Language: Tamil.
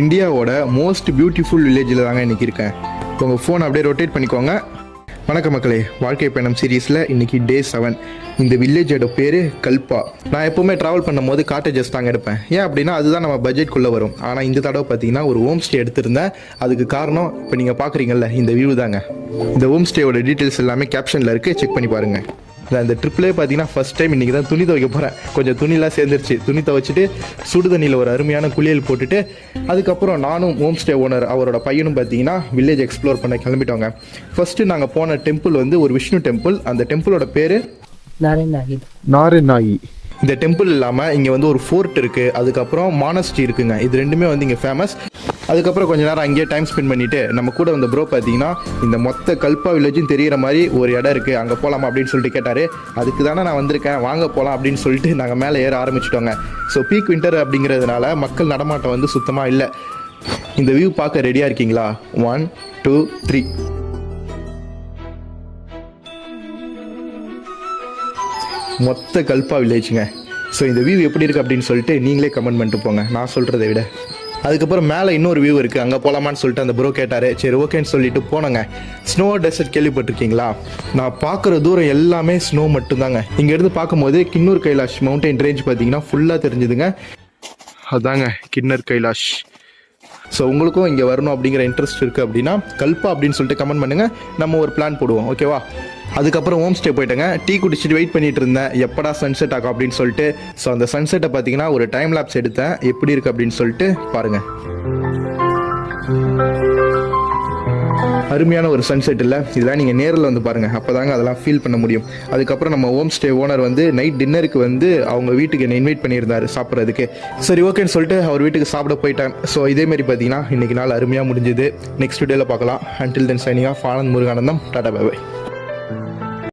இந்தியாவோட மோஸ்ட் பியூட்டிஃபுல் வில்லேஜில் தாங்க இன்றைக்கி இருக்கேன். உங்கள் ஃபோன் அப்படியே ரொட்டேட் பண்ணிக்கோங்க. வணக்க மக்களே, வாழ்க்கை பயணம் சீரீஸில் இன்றைக்கி டே 7. இந்த வில்லேஜோட பேர் கல்பா. நான் எப்போவுமே ட்ராவல் பண்ணும்போது காட்டேஜஸ் தாங்க எடுப்பேன். ஏன் அப்படின்னா அதுதான் நம்ம பட்ஜெட்குள்ளே வரும். ஆனால் இந்த தடவை பார்த்தீங்கன்னா ஒரு ஹோம் ஸ்டே எடுத்திருந்தேன். அதுக்கு காரணம் இப்போ நீங்கள் பார்க்குறீங்கல்ல இந்த வியூ தாங்க. இந்த ஹோம் ஸ்டேயோட டீட்டெயில்ஸ் எல்லாமே கேப்ஷனில் இருக்குது, செக் பண்ணி பாருங்கள். இந்த ட்ரிப்லேயே பார்த்தீங்கன்னா ஃபஸ்ட் டைம் இன்றைக்கி தான் துணி துவைக்க போகிறேன். கொஞ்சம் துணிலாம் சேர்ந்துருச்சு. துணி துவைச்சிட்டு சுடு தண்ணியில் ஒரு அருமையான குளியல் போட்டுட்டு அதுக்கப்புறம் நானும் ஹோம் ஸ்டே ஓனர் அவரோட பையனும் பார்த்தீங்கன்னா வில்லேஜ் எக்ஸ்ப்ளோர் பண்ண கிளம்பிட்டோங்க. ஃபஸ்ட்டு நாங்கள் போன டெம்பிள் வந்து ஒரு விஷ்ணு டெம்பிள். அந்த டெம்பிளோட பேர் நாரநாயி. இந்த டெம்பிள் இல்லாமல் இங்கே வந்து ஒரு ஃபோர்ட் இருக்குது, அதுக்கப்புறம் மானஸ்ட்ரி இருக்குங்க. இது ரெண்டுமே வந்து இங்கே ஃபேமஸ். அதுக்கப்புறம் கொஞ்ச நேரம் அங்கேயே டைம் ஸ்பெண்ட் பண்ணிவிட்டு நம்ம கூட வந்த ப்ரோ பார்த்தீங்கன்னா இந்த மொத்த கல்பா வில்லேஜும் தெரிகிற மாதிரி ஒரு இடம் இருக்குது, அங்கே போகலாமா அப்படின்னு சொல்லிட்டு கேட்டார். அதுக்கு தானே நான் வந்திருக்கேன், வாங்க போகலாம் அப்படின்னு சொல்லிட்டு நாங்கள் மேலே ஏற ஆரம்பிச்சிட்டோங்க. ஸோ பீக் வின்டர் அப்படிங்கிறதுனால மக்கள் நடமாட்டம் வந்து சுத்தமாக இல்லை. இந்த வியூ பார்க்க ரெடியாக இருக்கீங்களா? 1 2 3. மொத்த கல்பா வில்லேஜுங்க. ஸோ இந்த வியூ எப்படி இருக்குது அப்படின்னு சொல்லிட்டு நீங்களே கமெண்ட் பண்ணிட்டு போங்க, நான் சொல்கிறத விட. அதுக்கப்புறம் மேலே இன்னொரு வியூ இருக்குது, அங்கே போகலாமான்னு சொல்லிட்டு அந்த ப்ரோ கேட்டார். சரி ஓகேன்னு சொல்லிட்டு போனோங்க. ஸ்னோ டெசர்ட் கேள்விப்பட்டிருக்கீங்களா? நான் பார்க்குற தூரம் எல்லாமே ஸ்னோ மட்டும்தாங்க. இங்கேருந்து பார்க்கும்போது கின்னூர் கைலாஷ் மவுண்டைன் ரேஞ்ச் பார்த்தீங்கன்னா ஃபுல்லாக தெரிஞ்சுதுங்க. அதாங்க கின்னர் கைலாஷ். ஸோ உங்களுக்கும் இங்கே வரணும் அப்படிங்கிற இன்ட்ரெஸ்ட் இருக்குது அப்படின்னா கல்பா அப்படின்னு சொல்லிட்டு கமெண்ட் பண்ணுங்கள், நம்ம ஒரு பிளான் போடுவோம், ஓகேவா? அதுக்கப்புறம் ஹோம் ஸ்டே போயிட்டேங்க. டீ குடிச்சிட்டு வெயிட் பண்ணிட்டு இருந்தேன், எப்படா சன்செட் ஆகும் அப்படின்னு சொல்லிட்டு. ஸோ அந்த சன்செட்டை பார்த்தீங்கன்னா ஒரு டைம் லேப்ஸ் எடுத்தேன், எப்படி இருக்குது அப்படின்னு சொல்லிட்டு பாருங்கள். அருமையான ஒரு சன்செட் இல்லை, இதெல்லாம் நீங்கள் நேரில் வந்து பாருங்கள், அப்போ தாங்க அதெல்லாம் ஃபீல் பண்ண முடியும். அதுக்கப்புறம் நம்ம ஹோம் ஸ்டே ஓனர் வந்து நைட் டின்னருக்கு வந்து அவங்க வீட்டுக்கு என்னை இன்வைட் பண்ணியிருந்தார் சாப்பிட்றதுக்கு. சரி ஓகேன்னு சொல்லிட்டு அவர் வீட்டுக்கு சாப்பிட போயிட்டேன். ஸோ இதேமாரி பார்த்தீங்கன்னா இன்றைக்கி நாள் அருமையாக முடிஞ்சுது. நெக்ஸ்ட் வீடியோவில் பார்க்கலாம். Until then signing off. Anand Muruganandam. Tata bye by.